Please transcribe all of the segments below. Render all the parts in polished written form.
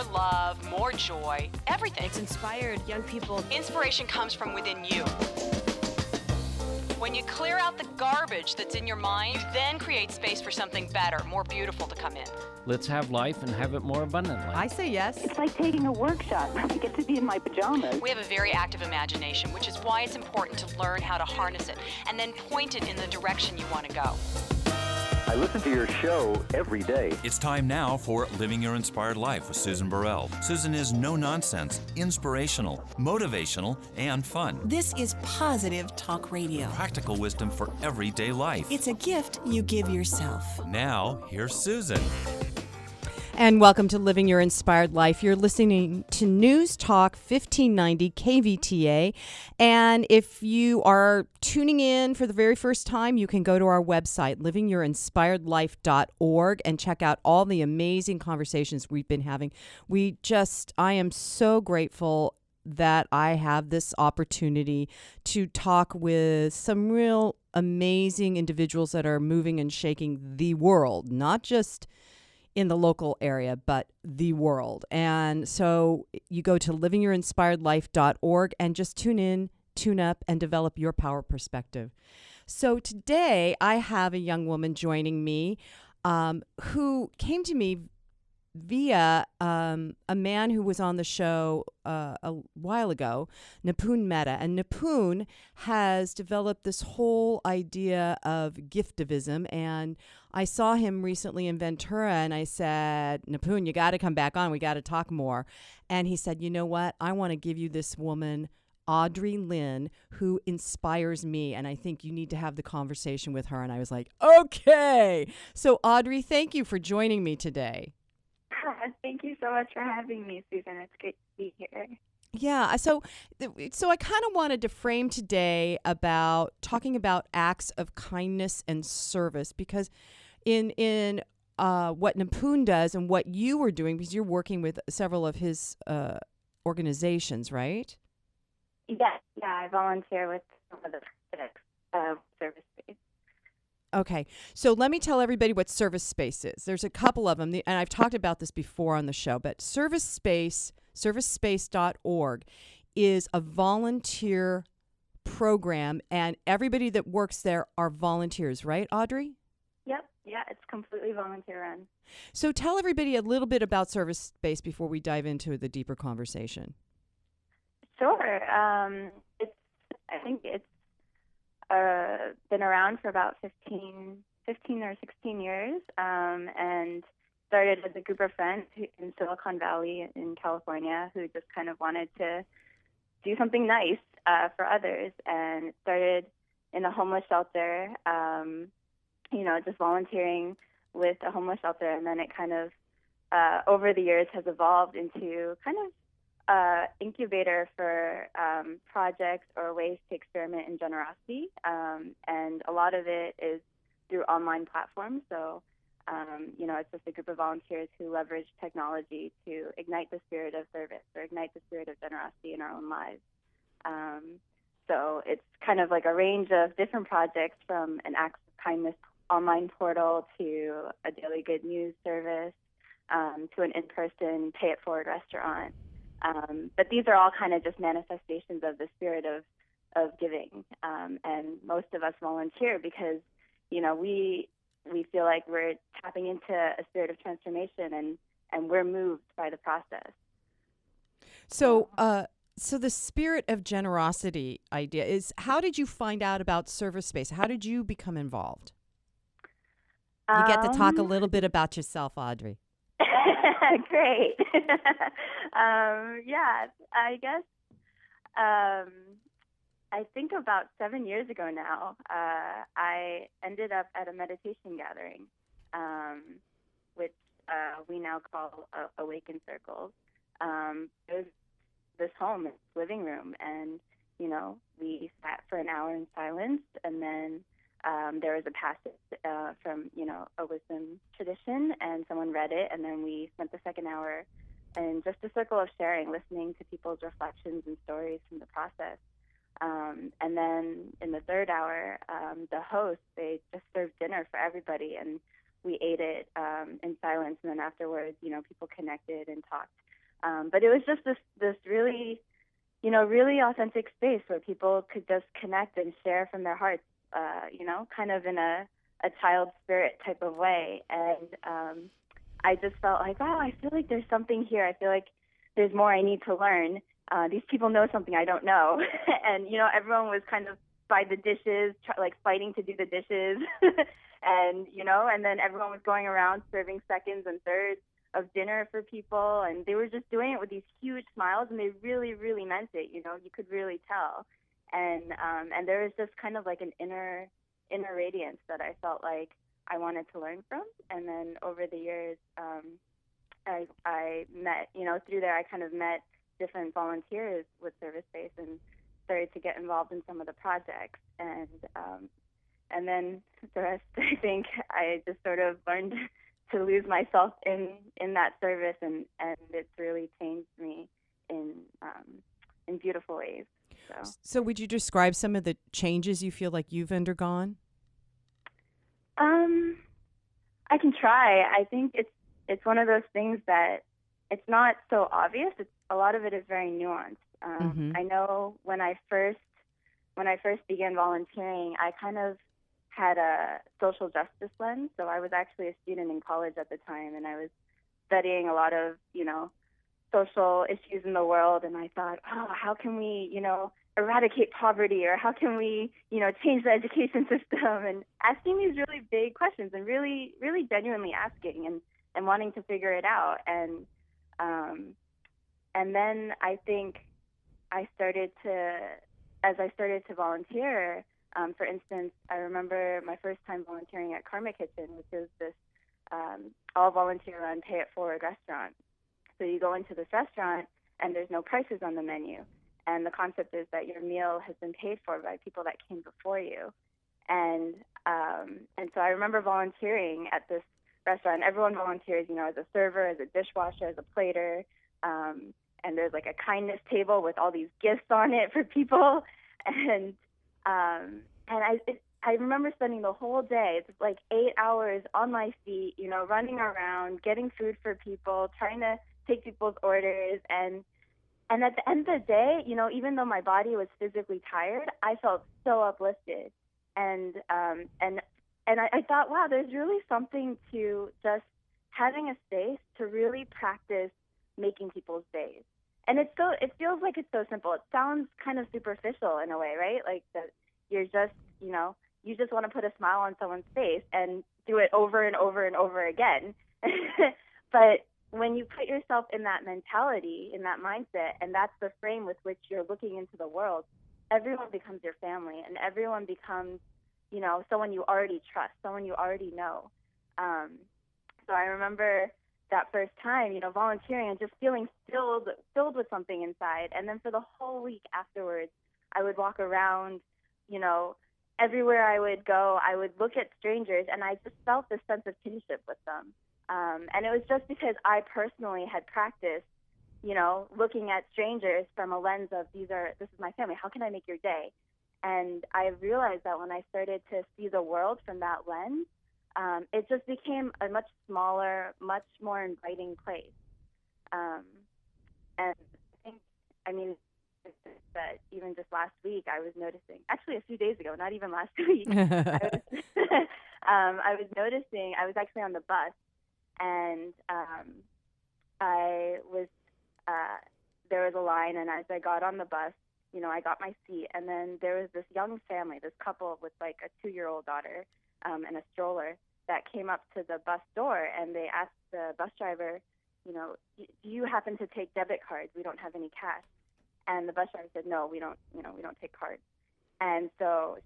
more love, more joy, everything. It's inspired young people. Inspiration comes from within you. When you clear out the garbage that's in your mind, you then create space for something better, more beautiful to come in. Let's have life and have it more abundantly. I say yes. It's like taking a workshop. I get to be in my pajamas. We have a very active imagination, which is why it's important to learn how to harness it and then point it in the direction you want to go. I listen to your show every day. It's time now for Living Your Inspired Life with Susan Burrell. Susan is no-nonsense, inspirational, motivational, and fun. This is positive talk radio. Practical wisdom for everyday life. It's a gift you give yourself. Now, here's Susan. And welcome to Living Your Inspired Life. You're listening to News Talk 1590 KVTA. And if you are tuning in for the very first time, you can go to our website, livingyourinspiredlife.org, and check out all the amazing conversations we've been having. I am so grateful that I have this opportunity to talk with some real amazing individuals that are moving and shaking the world, not just in the local area, but the world. And so you go to livingyourinspiredlife.org and just tune in, tune up, and develop your power perspective. So today I have a young woman joining me who came to me via a man who was on the show a while ago, Nipun Mehta. And Nipun has developed this whole idea of giftivism. And I saw him recently in Ventura, and I said, Nipun, you got to come back on. We got to talk more. And he said, you know what? I want to give you this woman, Audrey Lin, who inspires me, and I think you need to have the conversation with her. And I was like, okay. So Audrey, thank you for joining me today. Thank you so much for having me, Susan. It's great to be here. Yeah, so I kind of wanted to frame today about talking about acts of kindness and service, because in what Nipun does and what you were doing, because you're working with several of his organizations, right? Yeah, I volunteer with some of the projects of ServiceSpace. Okay, so let me tell everybody what ServiceSpace is. There's a couple of them, and I've talked about this before on the show, but ServiceSpace, ServiceSpace.org, is a volunteer program, and everybody that works there are volunteers, right, Audrey? Yep, yeah, it's completely volunteer run. So tell everybody a little bit about ServiceSpace before we dive into the deeper conversation. Sure. I think it's been around for about 15 or 16 years, and started as a group of friends in Silicon Valley in California who just kind of wanted to do something nice for others, and it started in a homeless shelter, just volunteering with a homeless shelter, and then it kind of over the years has evolved into kind of incubator for projects or ways to experiment in generosity, and a lot of it is through online platforms. So, it's just a group of volunteers who leverage technology to ignite the spirit of service or ignite the spirit of generosity in our own lives. So it's kind of like a range of different projects, from an acts of kindness online portal to a daily good news service, to an in-person pay-it-forward restaurant. But these are all kind of just manifestations of the spirit of giving. And most of us volunteer because, we feel like we're tapping into a spirit of transformation, and we're moved by the process. So the spirit of generosity idea is, how did you find out about ServiceSpace? How did you become involved? You get to talk a little bit about yourself, Audrey. Great. I guess I think about 7 years ago now, I ended up at a meditation gathering, which we now call Awaken Circles. It was this home, this living room, and, we sat for an hour in silence, and then there was a passage from, a wisdom tradition, and someone read it, and then we spent the second hour in just a circle of sharing, listening to people's reflections and stories from the process. And then in the third hour, the hosts, they just served dinner for everybody, and we ate it in silence, and then afterwards, people connected and talked But it was just this really, really authentic space where people could just connect and share from their hearts, kind of in a child spirit type of way. And I just felt like, wow, I feel like there's something here. I feel like there's more I need to learn. These people know something I don't know. And, everyone was kind of by the dishes, like fighting to do the dishes. And, and then everyone was going around serving seconds and thirds of dinner for people. And they were just doing it with these huge smiles, and they really, really meant it. You could really tell. And there was just kind of like an inner radiance that I felt like I wanted to learn from. And then over the years, I met, through there, I kind of met different volunteers with ServiceSpace and started to get involved in some of the projects. And then the rest, I think, I just sort of learned to lose myself in that service, and it's really changed me in beautiful ways. So would you describe some of the changes you feel like you've undergone? I can try. I think it's one of those things that it's not so obvious. A lot of it is very nuanced. I know when I first began volunteering, I kind of had a social justice lens. So I was actually a student in college at the time, and I was studying a lot of, social issues in the world. And I thought, how can we, eradicate poverty, or how can we, change the education system, and asking these really big questions, and really, really genuinely asking and wanting to figure it out. And then I think as I started to volunteer, for instance, I remember my first time volunteering at Karma Kitchen, which is this all volunteer-run pay-it-forward restaurant. So you go into this restaurant, and there's no prices on the menu. And the concept is that your meal has been paid for by people that came before you. And so I remember volunteering at this restaurant. Everyone volunteers, as a server, as a dishwasher, as a plater. And there's like a kindness table with all these gifts on it for people. And I remember spending the whole day, it's like 8 hours on my feet, running around, getting food for people, trying to take people's orders. And at the end of the day, even though my body was physically tired, I felt so uplifted. And I thought, wow, there's really something to just having a space to really practice making people's days. And it feels like it's so simple. It sounds kind of superficial in a way, right? Like that you're just, you just want to put a smile on someone's face and do it over and over and over again. But when you put yourself in that mentality, in that mindset, and that's the frame with which you're looking into the world, everyone becomes your family, and everyone becomes, someone you already trust, someone you already know. So I remember that first time, volunteering and just feeling filled with something inside. And then for the whole week afterwards, I would walk around, everywhere I would go, I would look at strangers, and I just felt this sense of kinship with them. And it was just because I personally had practiced, looking at strangers from a lens of this is my family. How can I make your day? And I realized that when I started to see the world from that lens, it just became a much smaller, much more inviting place. And I mean, that even just last week I was noticing, actually a few days ago, not even last week, I was noticing, I was actually on the bus, and there was a line, and as I got on the bus, I got my seat, and then there was this young family, this couple with like a 2-year-old daughter and a stroller that came up to the bus door, and they asked the bus driver, do you happen to take debit cards? We don't have any cash. And the bus driver said, no, we don't take cards. And so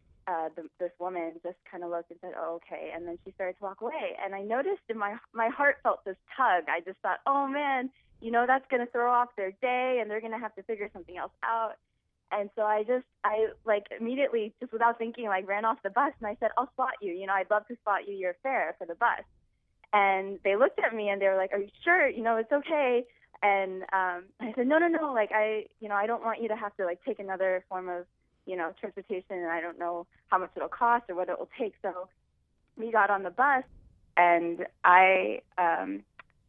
this woman just kind of looked and said, oh, okay. And then she started to walk away. And I noticed in my heart felt this tug. I just thought, oh man, that's going to throw off their day, and they're going to have to figure something else out. And so I immediately, just without thinking, ran off the bus, and I said, I'll spot you. I'd love to spot you your fare for the bus. And they looked at me, and they were like, are you sure? It's okay. And I said, no, I don't want you to have to take another form of, transportation, and I don't know how much it'll cost or what it will take. So we got on the bus, and I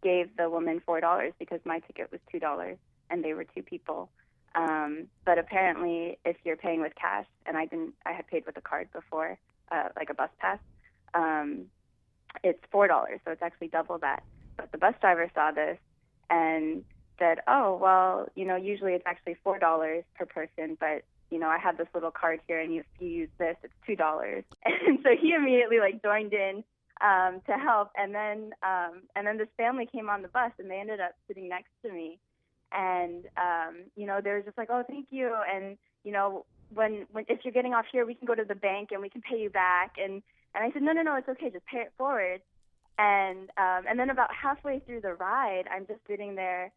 gave the woman $4 because my ticket was $2 and they were two people. But apparently, if you're paying with cash, and I had paid with a card before, like a bus pass, it's $4, so it's actually double that. But the bus driver saw this and said, "Oh, well, usually it's actually $4 per person, but I have this little card here, and if you use this, it's $2." And so he immediately joined in to help, and then this family came on the bus, and they ended up sitting next to me, and they were just like, "Oh, thank you," and when if you're getting off here, we can go to the bank and we can pay you back, and I said, no, it's okay, just pay it forward, and then about halfway through the ride, I'm just sitting there,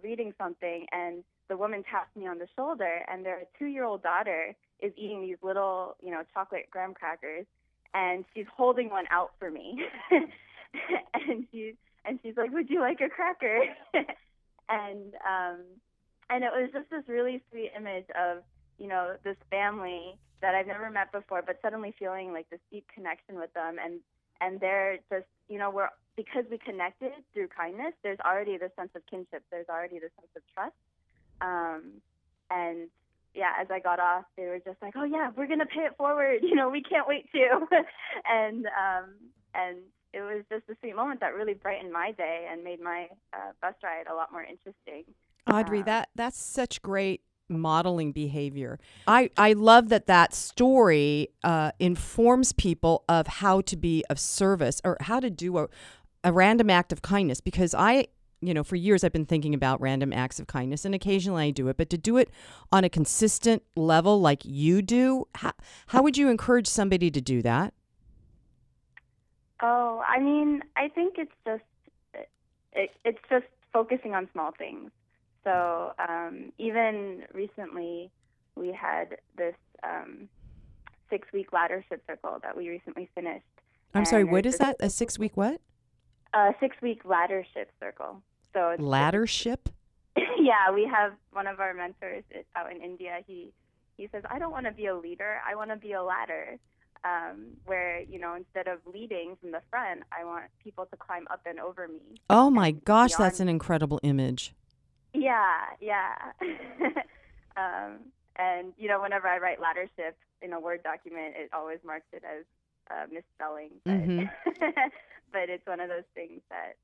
reading something, and the woman taps me on the shoulder, and their 2-year-old daughter is eating these little, chocolate graham crackers, and she's holding one out for me, and she's like, "Would you like a cracker?" and it was just this really sweet image of, this family that I've never met before, but suddenly feeling like this deep connection with them, and they're just, because we connected through kindness, there's already this sense of kinship, there's already this sense of trust. And yeah, as I got off, they were just like, "Oh yeah, we're gonna pay it forward. We can't wait to." and it was just a sweet moment that really brightened my day and made my bus ride a lot more interesting. Audrey, that's such great modeling behavior. I love that story informs people of how to be of service or how to do a random act of kindness, because for years I've been thinking about random acts of kindness, and occasionally I do it, but to do it on a consistent level like you do, how would you encourage somebody to do that? Oh, I think it's just focusing on small things. So even recently, we had this 6-week laddership circle that we recently finished. I'm sorry, what is that? A 6-week what? A 6-week laddership circle. So Laddership? Yeah, we have one of our mentors out in India. He says, "I don't want to be a leader. I want to be a ladder." Where, instead of leading from the front, I want people to climb up and over me. Oh my gosh, that's an incredible image. Yeah. And, whenever I write laddership in a Word document, it always marks it as misspelling. But it's one of those things that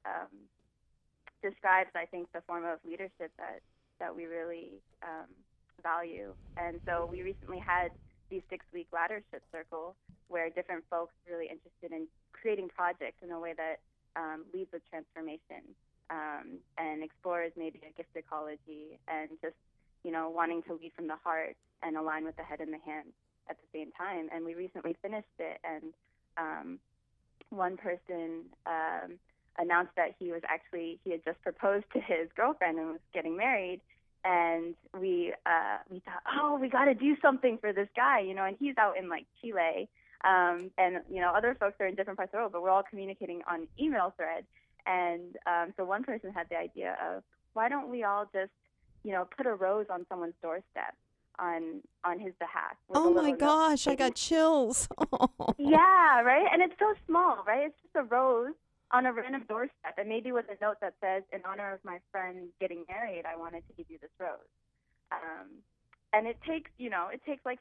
describes, I think, the form of leadership that we really value. And so we recently had these 6-week laddership circles where different folks really interested in creating projects in a way that leads with transformation and explores maybe a gift ecology and just, wanting to lead from the heart and align with the head and the hands at the same time. And we recently finished it, and one person announced that he had just proposed to his girlfriend and was getting married. And we thought, "Oh, we got to do something for this guy, and he's out in Chile, and other folks are in different parts of the world, but we're all communicating on email thread." And so one person had the idea of, why don't we all just, put a rose on someone's doorstep on his behalf? Oh my gosh, I got chills. Yeah, right. And it's so small, right? It's just a rose on a random doorstep, and maybe with a note that says, "In honor of my friend getting married, I wanted to give you this rose." And it takes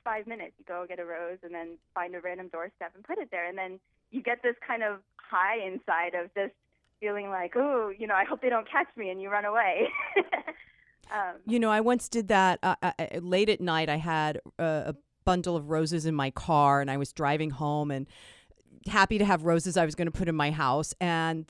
5 minutes. You go get a rose and then find a random doorstep and put it there, and then you get this kind of high inside of just feeling like, "Oh, I hope they don't catch me," and you run away. I once did that late at night. I had a bundle of roses in my car, and I was driving home and happy to have roses I was going to put in my house. And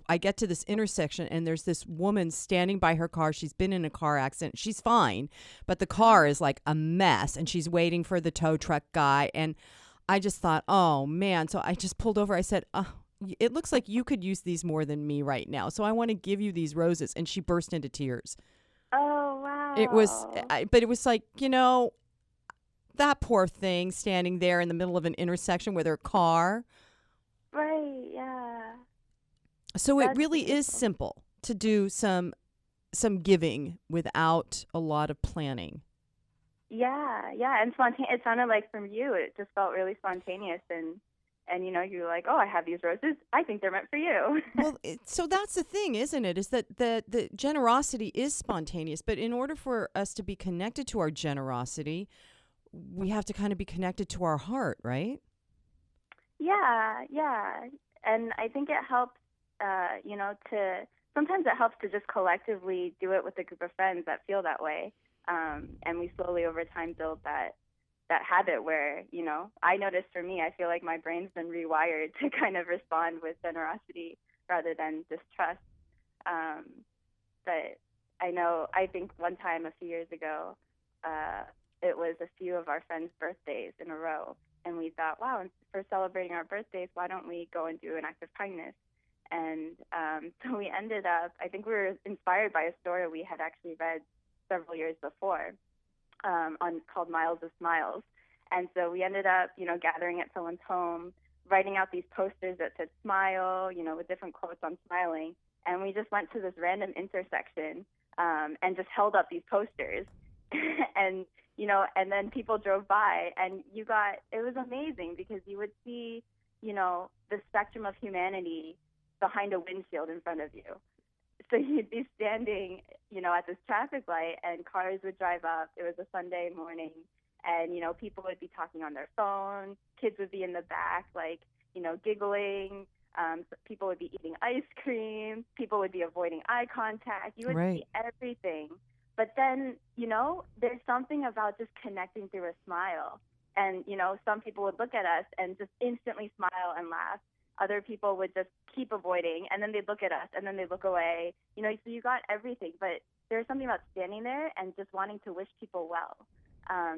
I get to this intersection, and there's this woman standing by her car. She's been in a car accident. She's fine, but the car is like a mess, and she's waiting for the tow truck guy. And I just thought, oh man. So I just pulled over. I said, "It looks like you could use these more than me right now, so I want to give you these roses." And she burst into tears. Oh, wow. It was, but it was like, that poor thing standing there in the middle of an intersection with her car. Right, yeah. So it really is simple to do some giving without a lot of planning. Yeah, and spontaneous. It sounded like from you, it just felt really spontaneous, and And, you're like, oh, I have these roses. I think they're meant for you. Well, so that's the thing, isn't it? Is that the generosity is spontaneous, but in order for us to be connected to our generosity, we have to kind of be connected to our heart, right? Yeah. And I think it helps, sometimes it helps to just collectively do it with a group of friends that feel that way. And we slowly over time build that habit where, I noticed for me, I feel like my brain's been rewired to kind of respond with generosity rather than distrust. But I think one time a few years ago, it was a few of our friends' birthdays in a row. And we thought, wow, for celebrating our birthdays, why don't we go and do an act of kindness? And so we ended up, I think we were inspired by a story we had actually read several years before called Miles of Smiles. And so we ended up, gathering at someone's home, writing out these posters that said smile, with different quotes on smiling. And we just went to this random intersection and just held up these posters. and then people drove by, and it was amazing because you would see, the spectrum of humanity behind a windshield in front of you. So you'd be standing, at this traffic light, and cars would drive up. It was a Sunday morning, and, people would be talking on their phone. Kids would be in the back, giggling. People would be eating ice cream. People would be avoiding eye contact. You would see everything. But then, there's something about just connecting through a smile. And, some people would look at us and just instantly smile and laugh. Other people would just keep avoiding, and then they'd look at us, and then they'd look away. So you got everything. But there's something about standing there and just wanting to wish people well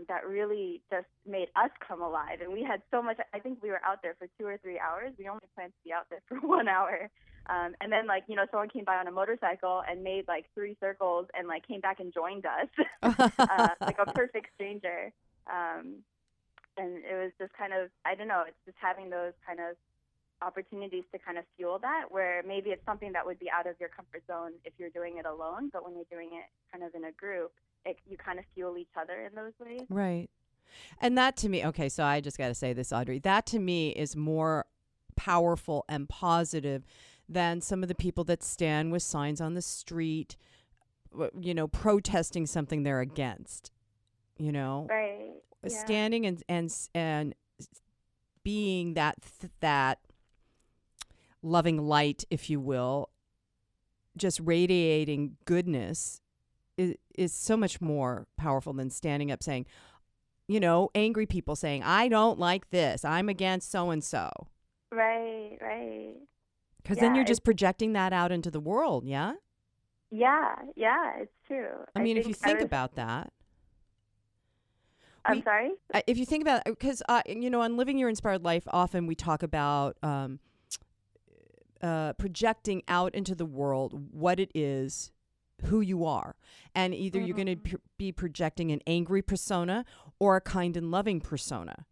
that really just made us come alive. And we had so much. I think we were out there for 2 or 3 hours. We only planned to be out there for 1 hour. And then, someone came by on a motorcycle and made, 3 circles and, came back and joined us, like a perfect stranger. And it was just kind of, I don't know, it's just having those kind of opportunities to kind of fuel that, where maybe it's something that would be out of your comfort zone if you're doing it alone, but when you're doing it kind of in a group, you kind of fuel each other in those ways. Right. And that to me, okay, so I just got to say this, Audrey, that to me is more powerful and positive than some of the people that stand with signs on the street, protesting something they're against, Right. Yeah. Standing and being that loving light, if you will, just radiating goodness is so much more powerful than standing up saying, angry people saying, I don't like this, I'm against so-and-so. Right. Because then you're just projecting that out into the world, yeah? Yeah, it's true. I mean, if you think about that. I'm sorry? If you think about it, because, on Living Your Inspired Life, often we talk about projecting out into the world what it is, who you are. And either you're going to be projecting an angry persona or a kind and loving persona.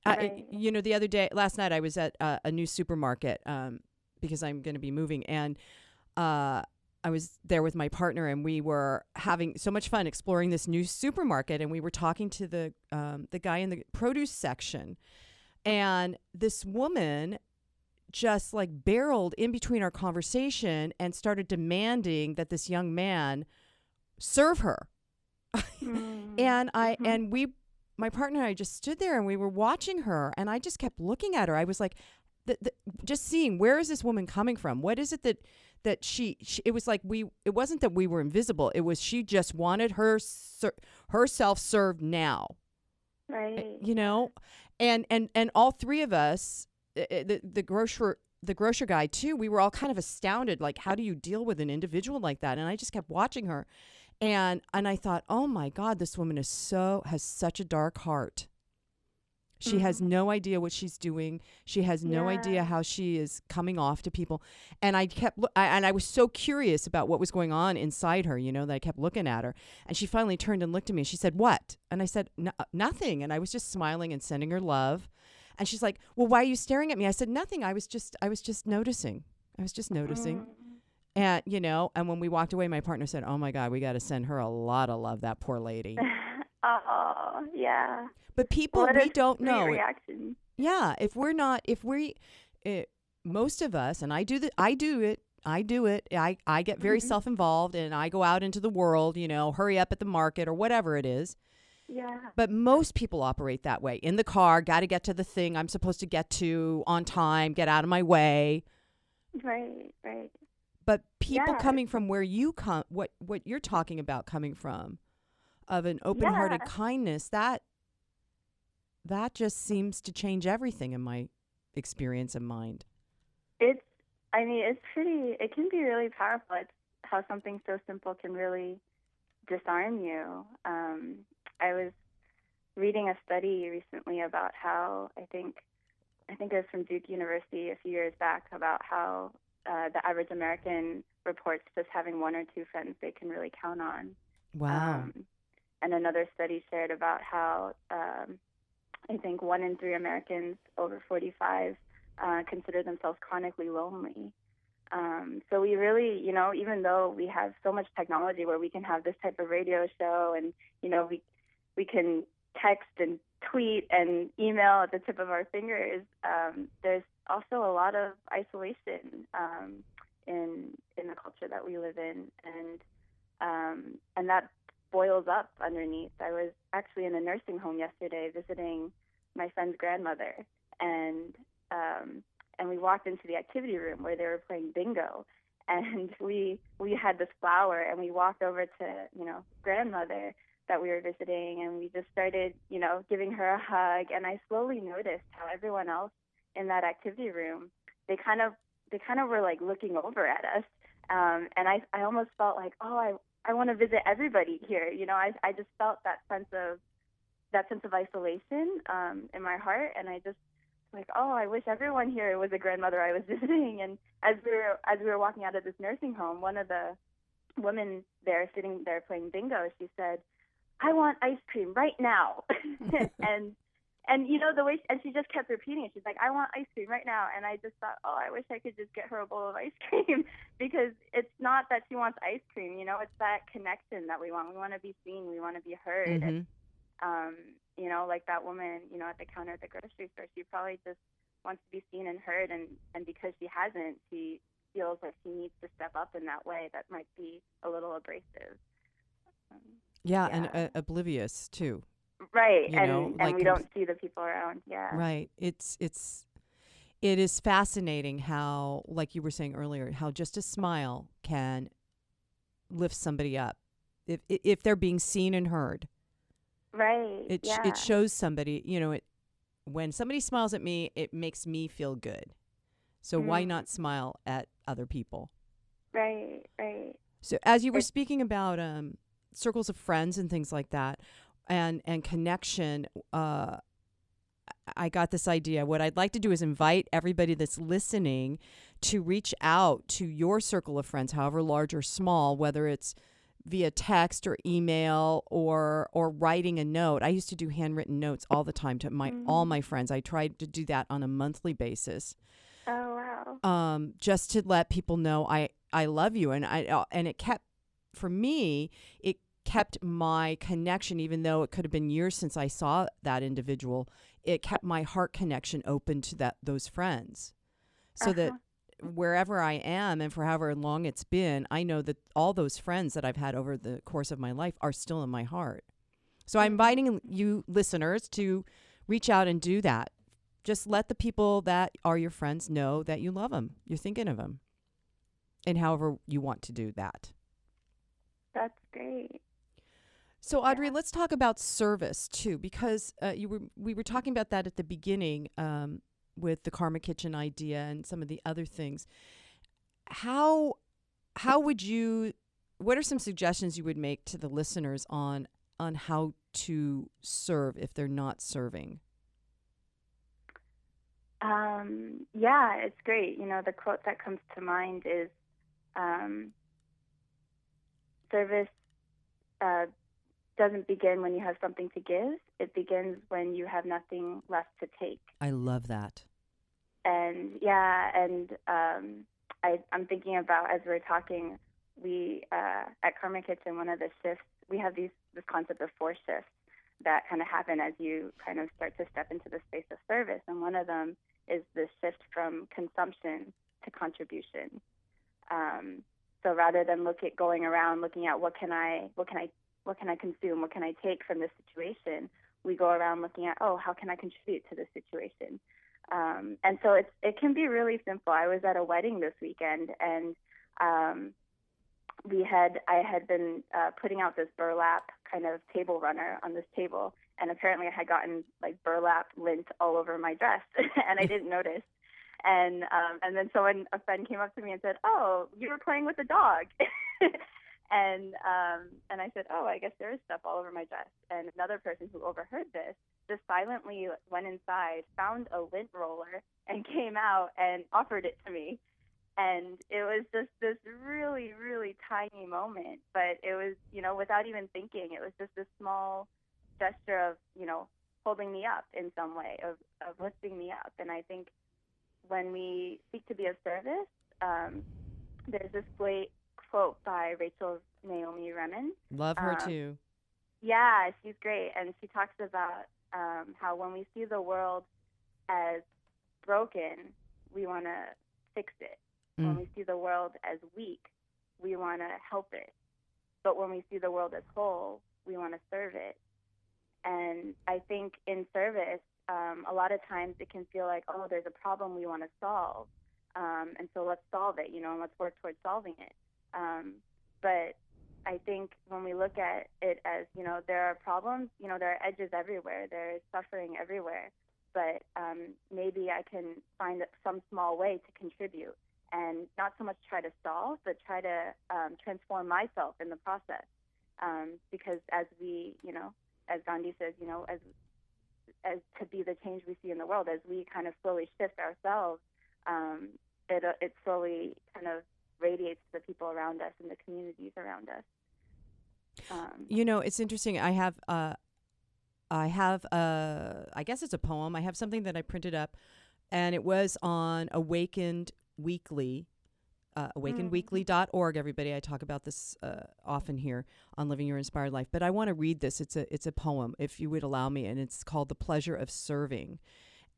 Right. The other day, last night, I was at a new supermarket because I'm going to be moving, and I was there with my partner, and we were having so much fun exploring this new supermarket, and we were talking to the guy in the produce section, and this woman just barreled in between our conversation and started demanding that this young man serve her. And my partner and I just stood there and we were watching her, and I just kept looking at her. I was like, just seeing, where is this woman coming from? What is it that she it was like it wasn't that we were invisible. It was she just wanted herself served now. Right. And all three of us, the grocer guy too, we were all kind of astounded, like, how do you deal with an individual like that? And I just kept watching her, and I thought, oh my God, this woman has such a dark heart. She has no idea what she's doing. She has no idea how she is coming off to people. And I was so curious about what was going on inside her, that I kept looking at her. And she finally turned and looked at me, and she said, "What?" And I said, "Nothing." And I was just smiling and sending her love. And she's like, "Well, why are you staring at me?" I said, "Nothing. I was just noticing. I was just noticing." And, and when we walked away, my partner said, "Oh my God, we got to send her a lot of love, that poor lady." Oh, yeah. But people, we don't know. Reaction. Yeah, if we're not, if we, most of us, and I do it. I get very self-involved, and I go out into the world, hurry up at the market or whatever it is. Yeah. But most people operate that way. In the car, got to get to the thing I'm supposed to get to on time, get out of my way. Right. But people Yeah. coming from where you come, what you're talking about coming from, of an open-hearted kindness, that just seems to change everything in my experience and mind. It can be really powerful. It's how something so simple can really disarm you. I was reading a study recently about how I think it was from Duke University a few years back, about how the average American reports just having one or two friends they can really count on. Wow. And another study shared about how I think 1 in 3 Americans over 45 consider themselves chronically lonely. So we really, even though we have so much technology where we can have this type of radio show, and we can text and tweet and email at the tip of our fingers, there's also a lot of isolation in the culture that we live in, and that boils up underneath. I was actually in a nursing home yesterday visiting my friend's grandmother, and we walked into the activity room where they were playing bingo, and we had this flower, and we walked over to grandmother that we were visiting, and we just started giving her a hug, and I slowly noticed how everyone else in that activity room, they kind of were like looking over at us, and I almost felt like, oh, I want to visit everybody here. I just felt that sense of isolation in my heart, and I just like, oh, I wish everyone here was a grandmother I was visiting. And as we were walking out of this nursing home, one of the women there sitting there playing bingo, she said, "I want ice cream right now." and the way and she just kept repeating it. She's like, "I want ice cream right now." And I just thought, oh, I wish I could just get her a bowl of ice cream, because it's not that she wants ice cream, it's that connection that we want. We want to be seen, we want to be heard. Mm-hmm. And like that woman, at the counter at the grocery store, she probably just wants to be seen and heard, and because she hasn't, she feels like she needs to step up in that way that might be a little abrasive. And oblivious too. Right, and we don't see the people around. Yeah. Right. It is fascinating how, like you were saying earlier, how just a smile can lift somebody up if they're being seen and heard. Right. It shows somebody, when somebody smiles at me, it makes me feel good. So why not smile at other people? Right. So as you were speaking about circles of friends and things like that, and connection, I got this idea. What I'd like to do is invite everybody that's listening to reach out to your circle of friends, however large or small, whether it's via text or email or writing a note. I used to do handwritten notes all the time to all my friends. I tried to do that on a monthly basis. Oh, wow. Just to let people know I love you, and it kept, for me, it kept my connection, even though it could have been years since I saw that individual. It kept my heart connection open to those friends, so that wherever I am and for however long it's been, I know that all those friends that I've had over the course of my life are still in my heart. So I'm inviting you listeners to reach out and do that. Just let the people that are your friends know that you love them, you're thinking of them, and however you want to do that. That's great. So Audrey, let's talk about service too, because we were talking about that at the beginning with the Karma Kitchen idea and some of the other things. How would you? What are some suggestions you would make to the listeners on how to serve if they're not serving? Yeah, it's great. The quote that comes to mind is, service doesn't begin when you have something to give. It begins when you have nothing left to take. I love that. And I'm thinking about, as we're talking, we at Karma Kitchen, one of the shifts, we have this concept of 4 shifts. that kind of happen as you kind of start to step into the space of service. And one of them is the shift from consumption to contribution. So rather than going around looking at what can I consume, what can I take from this situation, we go around looking at, how can I contribute to this situation? And so it can be really simple. I was at a wedding this weekend, and I had been putting out this burlap kind of table runner on this table, and apparently I had gotten like burlap lint all over my dress, and I didn't notice. And then a friend came up to me and said, "Oh, you were playing with the dog." And I said, "Oh, I guess there is stuff all over my dress." And another person who overheard this just silently went inside, found a lint roller, and came out and offered it to me. And it was just this really, really tiny moment, but it was, without even thinking, it was just a small gesture of, holding me up in some way, of lifting me up. And I think when we seek to be of service, there's this great quote by Rachel Naomi Remen. Love her too. Yeah, she's great. And she talks about how when we see the world as broken, we want to fix it. When we see the world as weak, we want to help it. But when we see the world as whole, we want to serve it. And I think in service, a lot of times it can feel like, there's a problem we want to solve. And so let's solve it, and let's work towards solving it. But I think when we look at it as, there are problems, there are edges everywhere, there's suffering everywhere. But maybe I can find some small way to contribute. And not so much try to solve, but try to transform myself in the process. Because as we, as Gandhi says, as to be the change we see in the world, as we kind of slowly shift ourselves, it slowly kind of radiates to the people around us and the communities around us. It's interesting. I guess it's a poem. I have something that I printed up, and it was on Awakened Weekly, awakenedweekly.org. Everybody, I talk about this often here on Living Your Inspired Life, but I want to read this. It's a poem, if you would allow me, and it's called "The Pleasure of Serving."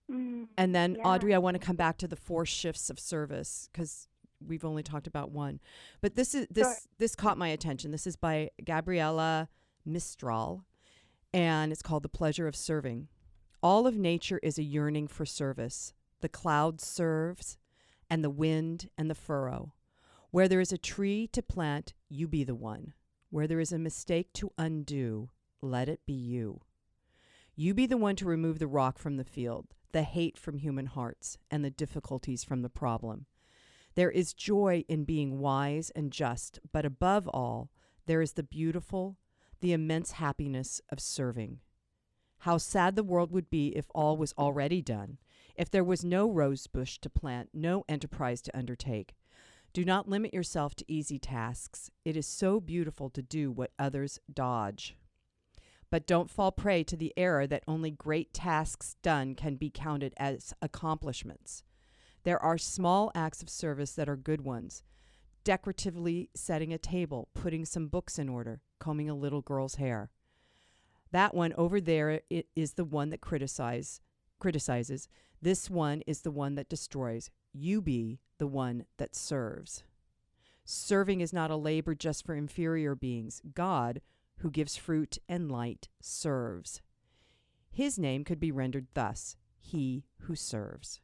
And then, Audrey, I want to come back to the 4 shifts of service, because we've only talked about one. But this caught my attention. This is by Gabriela Mistral, and it's called "The Pleasure of Serving." All of nature is a yearning for service. The cloud serves, and the wind and the furrow. Where there is a tree to plant, you be the one. Where there is a mistake to undo, let it be you. You be the one to remove the rock from the field, the hate from human hearts, and the difficulties from the problem. There is joy in being wise and just, but above all, there is the beautiful, the immense happiness of serving. How sad the world would be if all was already done, if there was no rose bush to plant, no enterprise to undertake. Do not limit yourself to easy tasks. It is so beautiful to do what others dodge. But don't fall prey to the error that only great tasks done can be counted as accomplishments. There are small acts of service that are good ones. Decoratively setting a table, putting some books in order, combing a little girl's hair. That one over there is the one that criticizes. This one is the one that destroys. You be the one that serves. Serving is not a labor just for inferior beings. God, who gives fruit and light, serves. His name could be rendered thus: He who serves.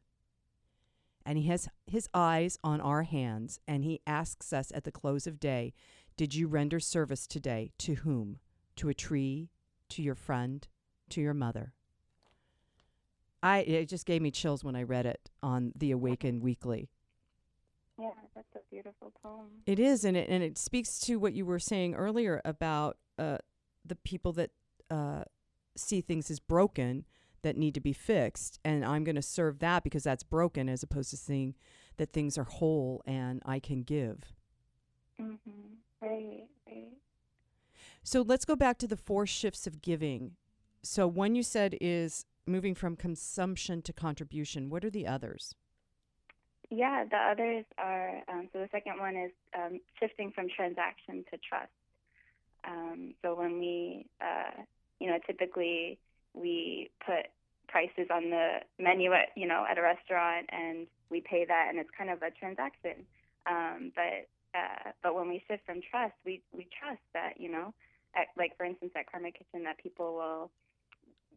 And he has his eyes on our hands, and he asks us at the close of day, did you render service today? To whom? To a tree? To your friend? To your mother? It just gave me chills when I read it on the Awakened Weekly. Yeah, that's a beautiful poem. It is, and it speaks to what you were saying earlier about the people that see things as broken that need to be fixed, and I'm going to serve that because that's broken, as opposed to seeing that things are whole and I can give. Right. So let's go back to the 4 shifts of giving. So one you said is moving from consumption to contribution. What are the others? Yeah, the others are, so the second one is shifting from transaction to trust. So when we typically we put prices on the menu at a restaurant, and we pay that, and it's kind of a transaction. But when we shift from trust, we trust that, like for instance at Karma Kitchen, that people will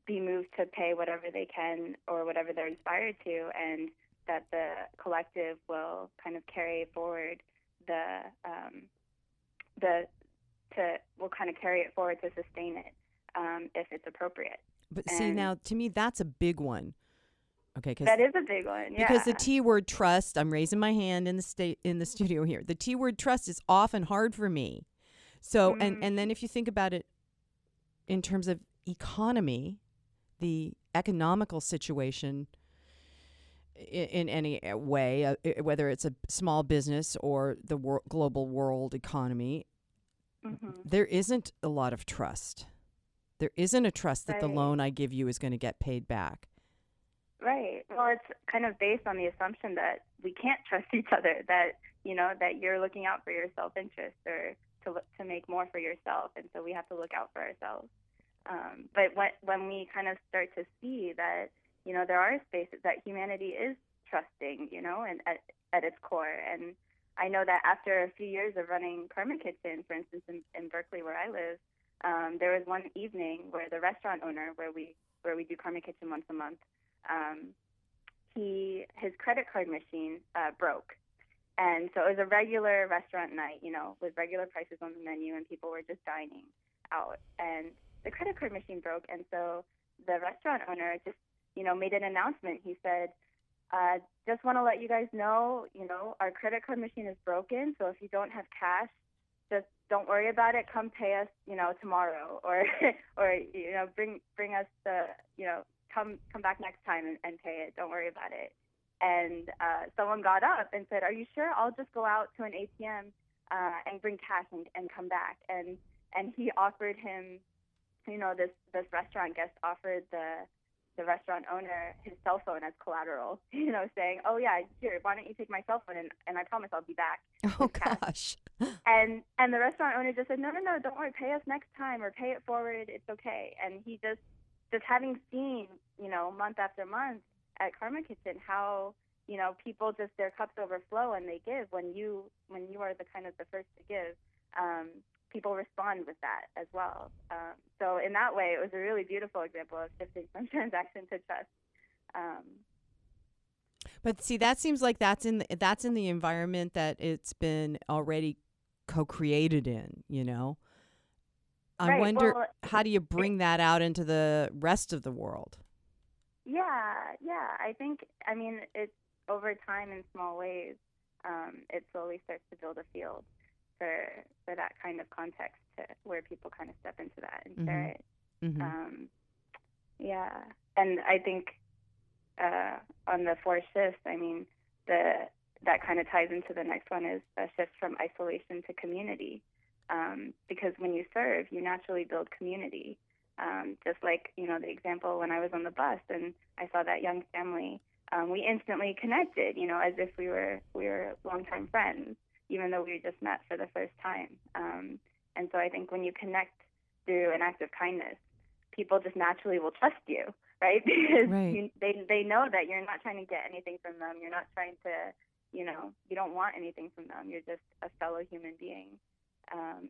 be moved to pay whatever they can or whatever they're inspired to, and that the collective will kind of carry forward will kind of carry it forward to sustain it if it's appropriate. But see, now to me that's a big one. Okay, that is a big one. Yeah. Because the T word trust, I'm raising my hand in the studio here. The T word trust is often hard for me. So and then if you think about it in terms of economy, the economical situation in any way, whether it's a small business or the global world economy, there isn't a lot of trust. There isn't a trust that the loan I give you is going to get paid back. Right. Well, it's kind of based on the assumption that we can't trust each other, that, that you're looking out for your self-interest or to make more for yourself, and so we have to look out for ourselves. But when we kind of start to see that, there are spaces that humanity is trusting, and at its core. And I know that after a few years of running Karma Kitchen, for instance, in Berkeley where I live, there was one evening where the restaurant owner, where we do Karma Kitchen once a month, his credit card machine broke. And so it was a regular restaurant night, with regular prices on the menu, and people were just dining out. And the credit card machine broke, and so the restaurant owner just, made an announcement. He said, just want to let you guys know, our credit card machine is broken, so if you don't have cash, just don't worry about it. Come pay us, tomorrow, or bring us the, come back next time and pay it. Don't worry about it. And someone got up and said, "Are you sure? I'll just go out to an ATM and bring cash and come back." And he offered him, this restaurant guest offered the restaurant owner his cell phone as collateral, saying, "Oh yeah, here, why don't you take my cell phone and I promise I'll be back." Oh gosh. And the restaurant owner just said, "No, don't worry, pay us next time or pay it forward. It's okay." And he just having seen, month after month at Karma Kitchen how, people just, their cups overflow and they give when you are the kind of the first to give. People respond with that as well. So in that way, it was a really beautiful example of shifting from transaction to trust. But see, that seems like that's in the environment that it's been already co-created in. I wonder, how do you bring that out into the rest of the world? Yeah. I think, it's over time in small ways. It slowly starts to build a field for that kind of context, to where people kind of step into that and share it. Yeah. And I think on the 4 shifts, that kind of ties into the next one, is a shift from isolation to community. Because when you serve, you naturally build community. Just like, the example when I was on the bus and I saw that young family, we instantly connected, as if we were longtime friends, even though we just met for the first time. And so I think when you connect through an act of kindness, people just naturally will trust you, right? Because they know that you're not trying to get anything from them. You're not trying to, you don't want anything from them. You're just a fellow human being.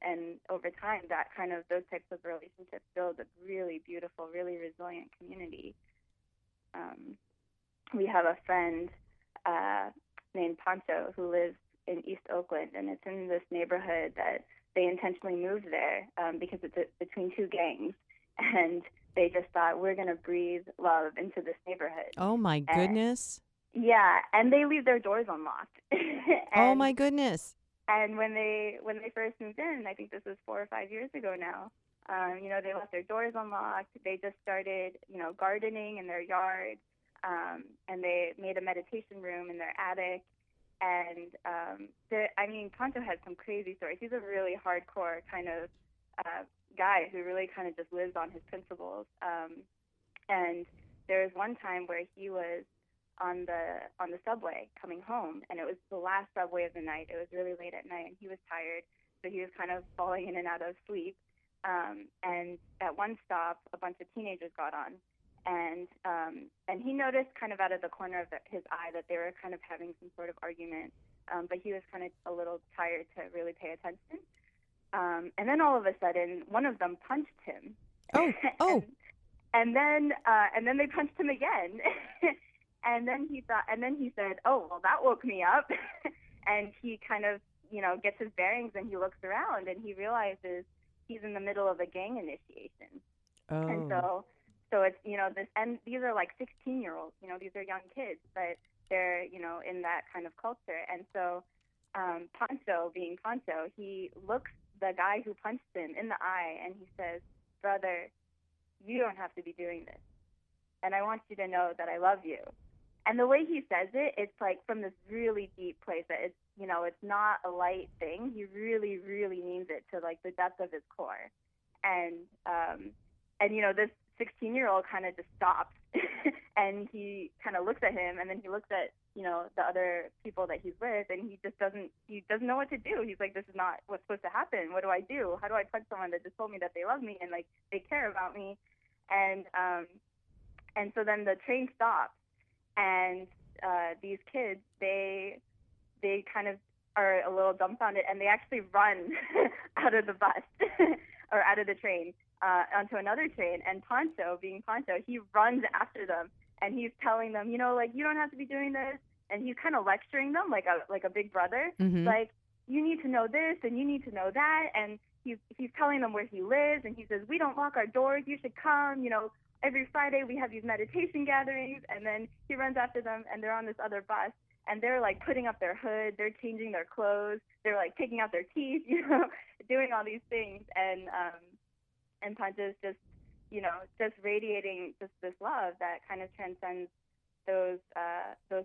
And over time, those types of relationships build a really beautiful, really resilient community. We have a friend named Pancho who lives in East Oakland, and it's in this neighborhood that they intentionally moved there because it's between 2 gangs, and they just thought, we're going to breathe love into this neighborhood. Oh my goodness. Yeah, and they leave their doors unlocked. Oh my goodness. And when they first moved in, I think this was 4 or 5 years ago now, they left their doors unlocked. They just started, gardening in their yard, and they made a meditation room in their attic. And Pancho has some crazy stories. He's a really hardcore kind of guy who really kind of just lives on his principles. And there was one time where he was on the subway coming home, and it was the last subway of the night. It was really late at night, and he was tired, so he was kind of falling in and out of sleep. And at one stop, a bunch of teenagers got on, and he noticed kind of out of the corner of his eye that they were kind of having some sort of argument, but he was kind of a little tired to really pay attention. And then all of a sudden, one of them punched him. Oh. and then they punched him again. And then he said, "Oh, well, that woke me up." And he kind of, gets his bearings and he looks around and he realizes he's in the middle of a gang initiation. Oh. And so it's, this, and these are like 16-year-olds, these are young kids, but they're, in that kind of culture. And so Pancho, being Pancho, he looks the guy who punched him in the eye and he says, "Brother, you don't have to be doing this. And I want you to know that I love you." And the way he says it, it's like from this really deep place that it's, it's not a light thing. He really, really means it to like the depth of his core. And this 16-year-old kind of just stops and he kind of looks at him and then he looks at, the other people that he's with and he doesn't know what to do. He's like, "This is not what's supposed to happen. What do I do? How do I punch someone that just told me that they love me and like they care about me?" And so then the train stops and these kids, they kind of are a little dumbfounded and they actually run out of the bus or out of the train onto another train. And Pancho, being Pancho, he runs after them and he's telling them, like, "You don't have to be doing this." And he's kind of lecturing them like a big brother, like, "You need to know this and you need to know that." And he's telling them where he lives and he says, "We don't lock our doors. You should come. Every Friday we have these meditation gatherings." And then he runs after them and they're on this other bus and they're like putting up their hood, they're changing their clothes, they're like taking out their teeth, doing all these things. And Pancho's just, just radiating just this love that kind of transcends those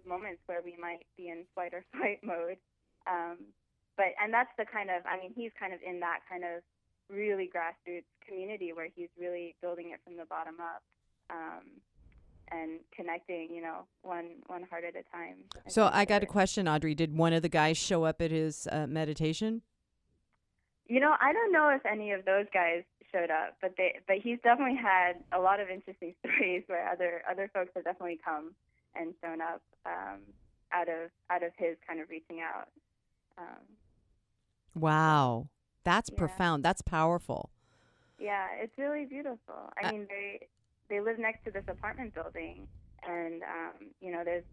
moments where we might be in fight or flight mode. And that's the kind of, he's kind of in that kind of really grassroots community where he's really building it from the bottom up, and connecting, one heart at a time. So I got a question, Audrey. Did one of the guys show up at his meditation? I don't know if any of those guys showed up, but he's definitely had a lot of interesting stories where other folks have definitely come and shown up out of his kind of reaching out. Wow. That's profound. That's powerful. Yeah, it's really beautiful. They live next to this apartment building, and there's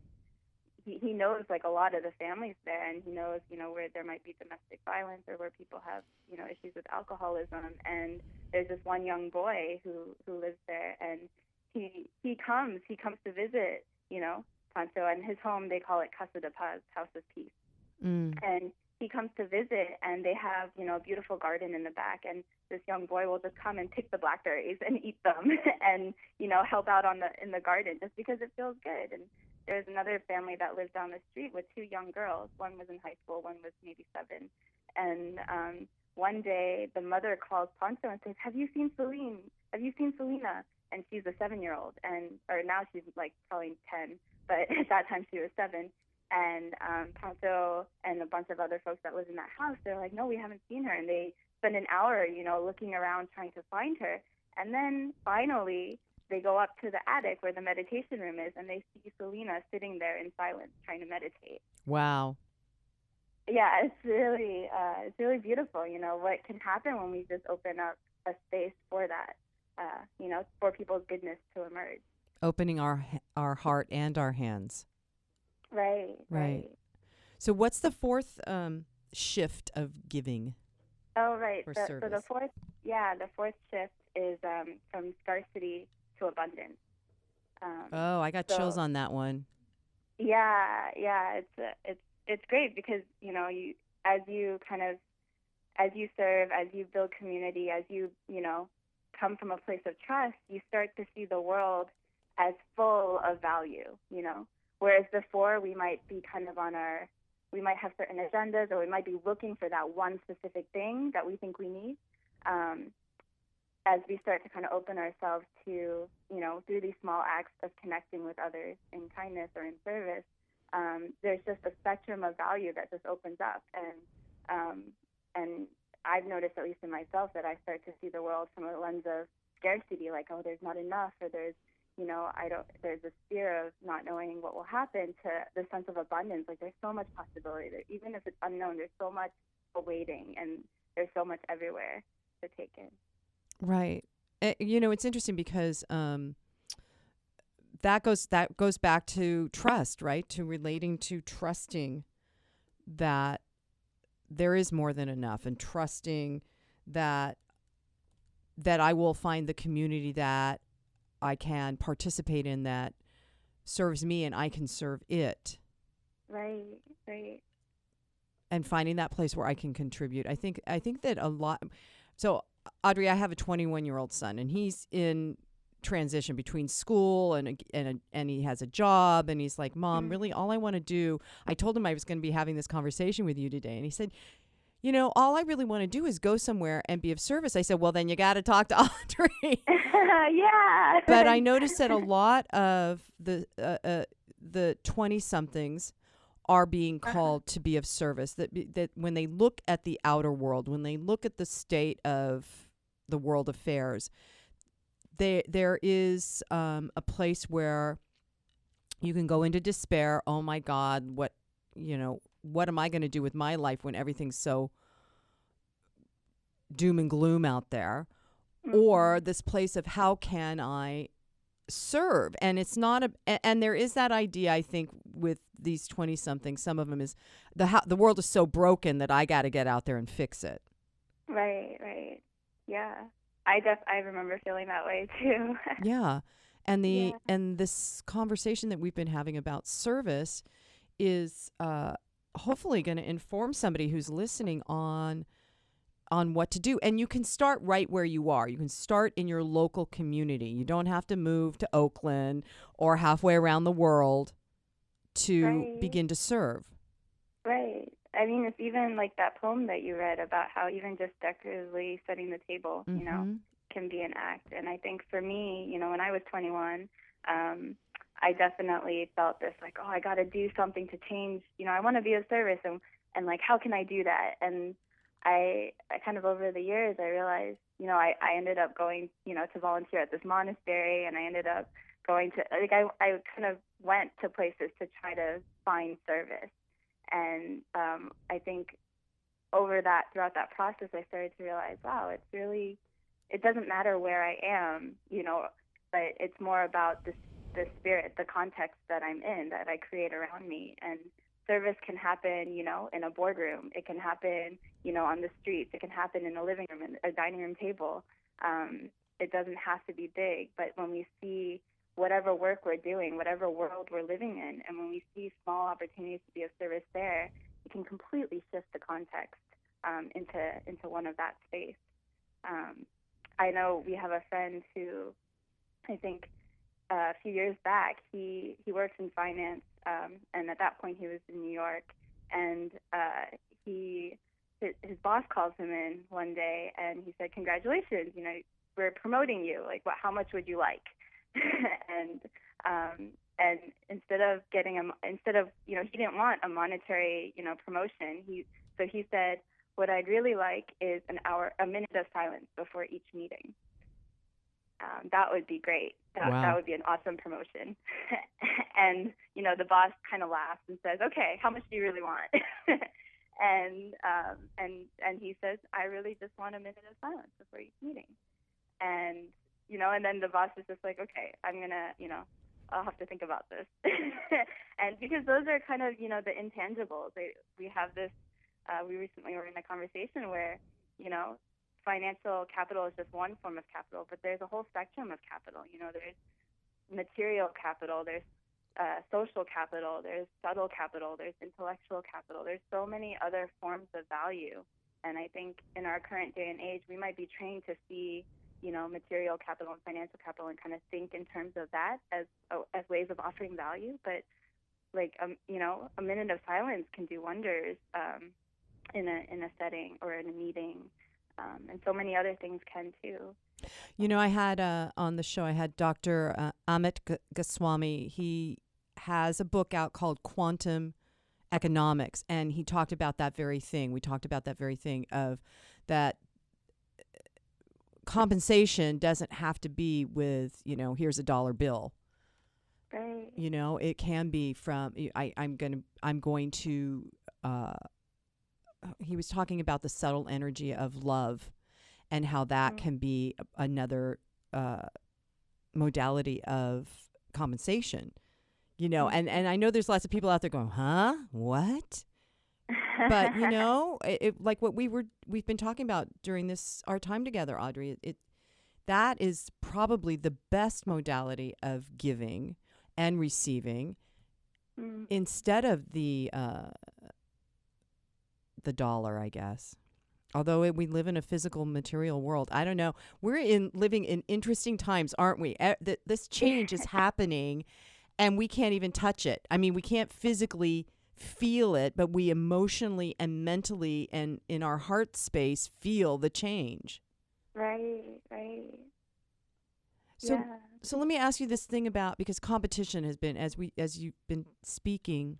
he knows like a lot of the families there, and he knows where there might be domestic violence or where people have issues with alcoholism. And there's this one young boy who lives there, and he comes to visit Pancho, and his home, they call it Casa de Paz, House of Peace. And he comes to visit and they have, a beautiful garden in the back, and this young boy will just come and pick the blackberries and eat them and, help out in the garden just because it feels good. And there's another family that lives down the street with two young girls. One was in high school, one was maybe 7. And one day the mother calls Pancho and says, "Have you seen Celine? Have you seen Selena?" And she's a 7-year-old, or now she's like probably 10, but at that time she was 7. And Pancho and a bunch of other folks that live in that house, they're like, "No, we haven't seen her." And they spend an hour, looking around trying to find her. And then finally they go up to the attic where the meditation room is, and they see Selena sitting there in silence trying to meditate. Wow. Yeah, it's really beautiful, what can happen when we just open up a space for that, for people's goodness to emerge. Opening our heart and our hands. Right. So what's the fourth shift of giving? Oh, right. For So service. the fourth shift is from scarcity to abundance. I got chills on that one. Yeah. It's great because as you serve, as you build community, as you come from a place of trust, you start to see the world as full of value. Whereas before we might be kind of we might have certain agendas, or we might be looking for that one specific thing that we think we need. As we start to kind of open ourselves to, through these small acts of connecting with others in kindness or in service, there's just a spectrum of value that just opens up. And I've noticed, at least in myself, that I start to see the world from a lens of scarcity, like, oh, there's not enough, or there's, there's this fear of not knowing what will happen, to the sense of abundance. Like, there's so much possibility there. Even if it's unknown, there's so much awaiting, and there's so much everywhere to take in. Right. It's interesting because that goes back to trust, right? To relating to trusting that there is more than enough, and trusting that I will find the community that I can participate in that serves me and I can serve it. Right. And finding that place where I can contribute. I think that a lot. So, Audrey, I have a 21-year-old son, and he's in transition between school and he has a job, and he's like, Mom, really all I want to do, I told him I was going to be having this conversation with you today, and he said, all I really want to do is go somewhere and be of service. I said, well, then you got to talk to Audrey. Yeah. But I noticed that a lot of the 20-somethings are being called to be of service, that when they look at the outer world, when they look at the state of the world affairs, there is a place where you can go into despair. Oh my God, what am I going to do with my life when everything's so doom and gloom out there? Or this place of how can I serve? And it's not and there is that idea, I think, with these 20-somethings. Some of them is the world is so broken that I got to get out there and fix it. Right. Yeah. I remember feeling that way too. Yeah. And and this conversation that we've been having about service is hopefully going to inform somebody who's listening on what to do. And you can start right where you are. You can start in your local community. You don't have to move to Oakland or halfway around the world to begin to serve. Right. I mean, it's even like that poem that you read about how even just decoratively setting the table, can be an act. And I think for me, when I was 21, I definitely felt this like, oh, I got to do something to change. I want to be of service, and like, how can I do that? And I kind of over the years, I realized, I ended up going, to volunteer at this monastery, and I ended up going to, like, I kind of went to places to try to find service. And I think throughout that process, I started to realize, wow, it doesn't matter where I am, but it's more about the spirit, the context that I'm in, that I create around me. And service can happen, in a boardroom. It can happen, on the streets. It can happen in a living room, in a dining room table. It doesn't have to be big, but when we see whatever work we're doing, whatever world we're living in, and when we see small opportunities to be of service there, it can completely shift the context into one of that space. I know we have a friend who, I think a few years back, he works in finance, and at that point he was in New York, and his boss calls him in one day, and he said, "Congratulations, we're promoting you. Like, how much would you like?" and instead of he didn't want a monetary promotion. So he said, "What I'd really like is a minute of silence before each meeting." That would be great. That would be an awesome promotion. And the boss kind of laughs and says, "Okay, how much do you really want?" and he says, "I really just want a minute of silence before each meeting." And and then the boss is just like, "Okay, I'm gonna, I'll have to think about this." And because those are kind of, the intangibles. We have this. We recently were in a conversation where, financial capital is just one form of capital, but there's a whole spectrum of capital. There's material capital, there's social capital, there's subtle capital, there's intellectual capital. There's so many other forms of value. And I think in our current day and age, we might be trained to see, material capital and financial capital and kind of think in terms of that as ways of offering value. But like, a minute of silence can do wonders in a setting or in a meeting. And so many other things can too. I had on the show, I had Dr. Amit Goswami. He has a book out called Quantum Economics, and he talked about that very thing. We talked about that very thing of that compensation doesn't have to be with, here's a dollar bill. Right. It can be from I'm going to he was talking about the subtle energy of love and how that can be another modality of compensation. And I know there's lots of people out there going, "Huh? What?" But like what we've been talking about during our time together, Audrey, that is probably the best modality of giving and receiving instead of the dollar, I guess. Although we live in a physical, material world, I don't know. We're living in interesting times, aren't we? This change is happening, and we can't even touch it. I mean, we can't physically feel it, but we emotionally and mentally and in our heart space feel the change. Right. So, yeah. so let me ask you this thing about, because competition has been, as you've been speaking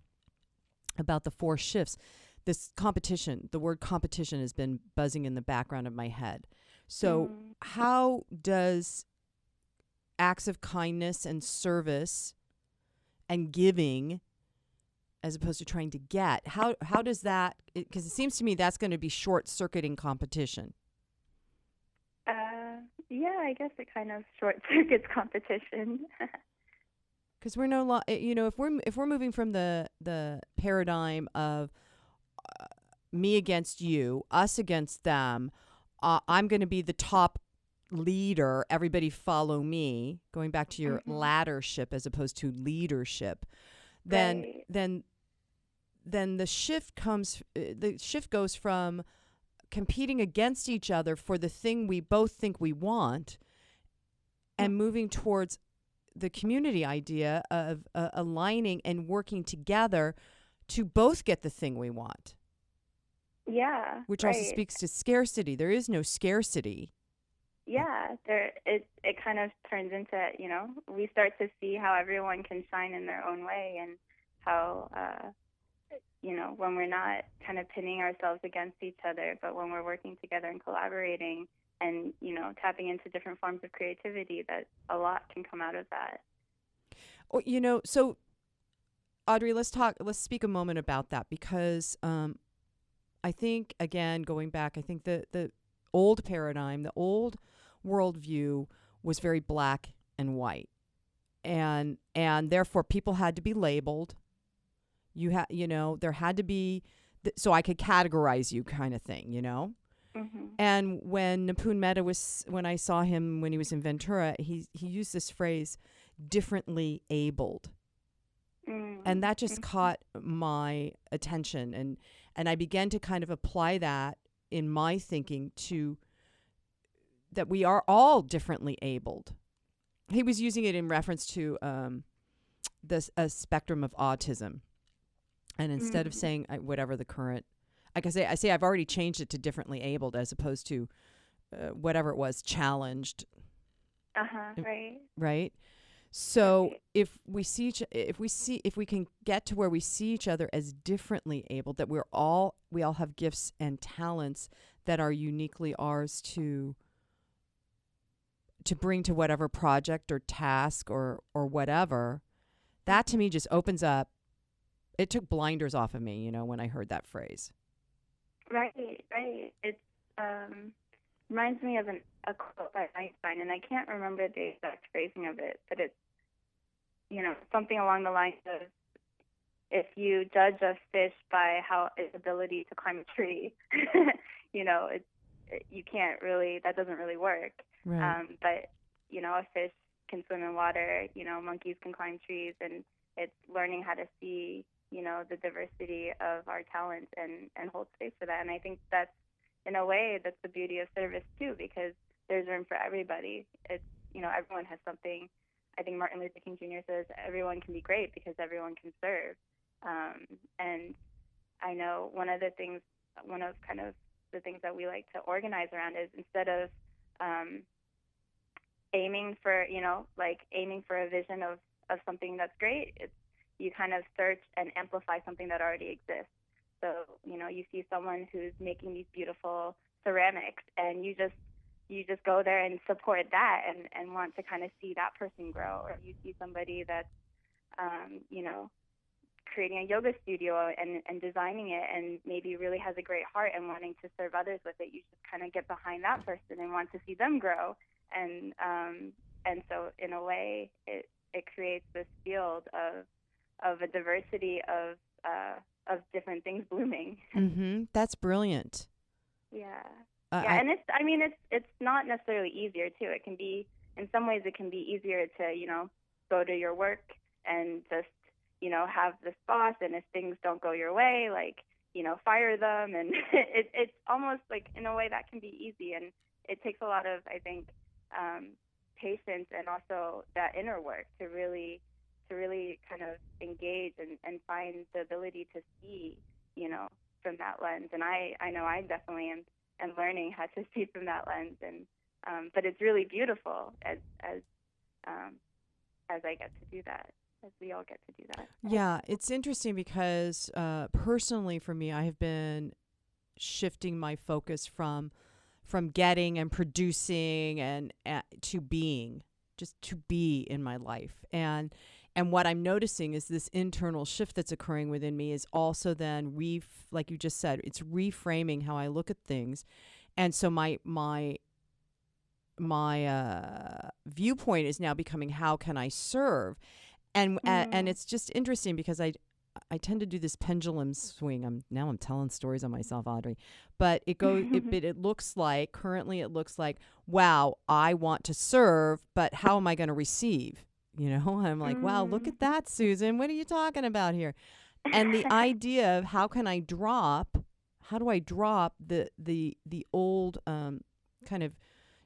about the 4 shifts, this competition, the word competition has been buzzing in the background of my head. So how does acts of kindness and service and giving, as opposed to trying to get, how does that, because it seems to me that's going to be short-circuiting competition. Yeah, I guess it kind of short circuits competition. Because we're no longer, if we're moving from the paradigm of me against you, us against them, I'm going to be the top leader, everybody follow me, going back to your laddership as opposed to leadership, then the shift goes from competing against each other for the thing we both think we want and moving towards the community idea of aligning and working together to both get the thing we want. Yeah. Which also speaks to scarcity. There is no scarcity. Yeah, it kind of turns into, we start to see how everyone can shine in their own way, and how, when we're not kind of pinning ourselves against each other, but when we're working together and collaborating and, tapping into different forms of creativity, that a lot can come out of that. Well, so Audrey, let's speak a moment about that, because I think, again, going back, I think the old paradigm, the old worldview was very black and white, and therefore people had to be labeled. There had to be, so I could categorize you, kind of thing, And when Nipun Mehta when I saw him when he was in Ventura, he used this phrase, differently abled. And that just caught my attention, and I began to kind of apply that in my thinking to that we are all differently abled. He was using it in reference to a spectrum of autism, and instead of saying whatever the current, I say I've already changed it to differently abled as opposed to whatever it was, challenged. Right. So if we can get to where we see each other as differently abled, that we all have gifts and talents that are uniquely ours to bring to whatever project or task or whatever, that to me just opens up. It took blinders off of me, when I heard that phrase. Right. It reminds me of a quote by Einstein, and I can't remember the exact phrasing of it, but it's, something along the lines of, if you judge a fish by its ability to climb a tree, you can't really, that doesn't really work. Right. But, a fish can swim in water, monkeys can climb trees, and it's learning how to see, the diversity of our talents and hold space for that. And I think that's, in a way, that's the beauty of service too, because there's room for everybody. It's, everyone has something. I think Martin Luther King Jr. says everyone can be great because everyone can serve. And I know one of kind of the things that we like to organize around is, instead of aiming for a vision of something that's great, it's, you kind of search and amplify something that already exists. So, you see someone who's making these beautiful ceramics, and you just go there and support that, and want to kind of see that person grow. Or you see somebody that's creating a yoga studio and designing it, and maybe really has a great heart and wanting to serve others with it. You just kind of get behind that person and want to see them grow. And so in a way, it creates this field of a diversity of different things blooming. Mm-hmm. That's brilliant. Yeah. And it's not necessarily easier too. It can be, in some ways, it can be easier to, go to your work and just, have this boss, and if things don't go your way, fire them. And it's almost like, in a way, that can be easy. And it takes a lot of, I think, patience, and also that inner work to really kind of engage and find the ability to see, from that lens. And I know I definitely am learning how to see from that lens. And but it's really beautiful as I get to do that, as we all get to do that. Yeah, it's interesting because personally for me, I have been shifting my focus from getting and producing and to being, just to be in my life. And what I'm noticing is this internal shift that's occurring within me is also then like you just said, it's reframing how I look at things. And so my viewpoint is now becoming, how can I serve? And it's just interesting because I tend to do this pendulum swing. I'm telling stories on myself, Audrey. But it goes. It looks like, currently it looks like, wow, I want to serve, but how am I going to receive? I'm like, wow, look at that, Susan. What are you talking about here? And the idea of how do I drop the old kind of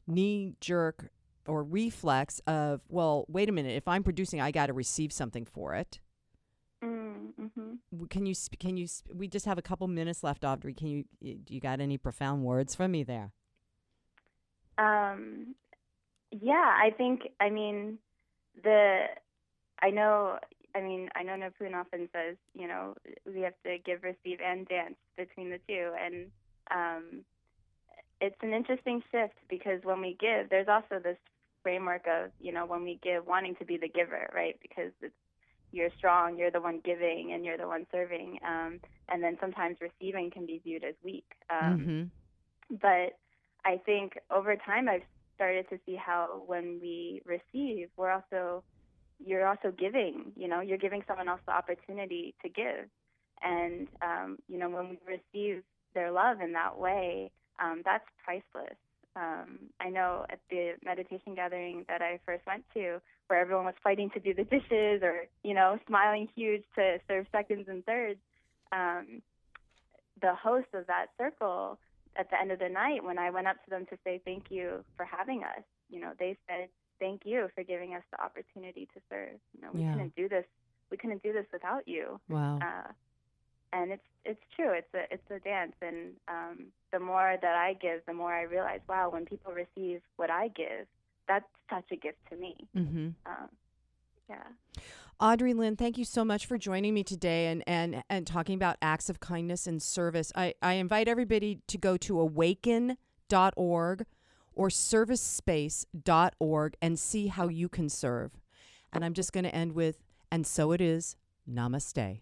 knee jerk or reflex of, well, wait a minute, if I'm producing, I got to receive something for it. Mm-hmm. Can you we just have a couple minutes left, Audrey. Do you got any profound words for me there? Yeah, I think, I know Napun often says, we have to give, receive, and dance between the two. And it's an interesting shift, because when we give, there's also this framework of, when we give, wanting to be the giver, right? Because you're strong, you're the one giving, and you're the one serving. And then sometimes receiving can be viewed as weak. But I think over time I've started to see how when we receive, you're also giving, you're giving someone else the opportunity to give. And, when we receive their love in that way, that's priceless. I know at the meditation gathering that I first went to, where everyone was fighting to do the dishes, or, smiling huge to serve seconds and thirds, the host of that circle, at the end of the night, when I went up to them to say thank you for having us, they said, thank you for giving us the opportunity to serve. We couldn't do this. We couldn't do this without you. Wow. And it's true. It's a dance. And the more that I give, the more I realize, wow, when people receive what I give, that's such a gift to me. Mm-hmm. Yeah. Audrey Lin, thank you so much for joining me today and talking about acts of kindness and service. I invite everybody to go to awaken.org or ServiceSpace.org and see how you can serve. And I'm just going to end with, and so it is, namaste.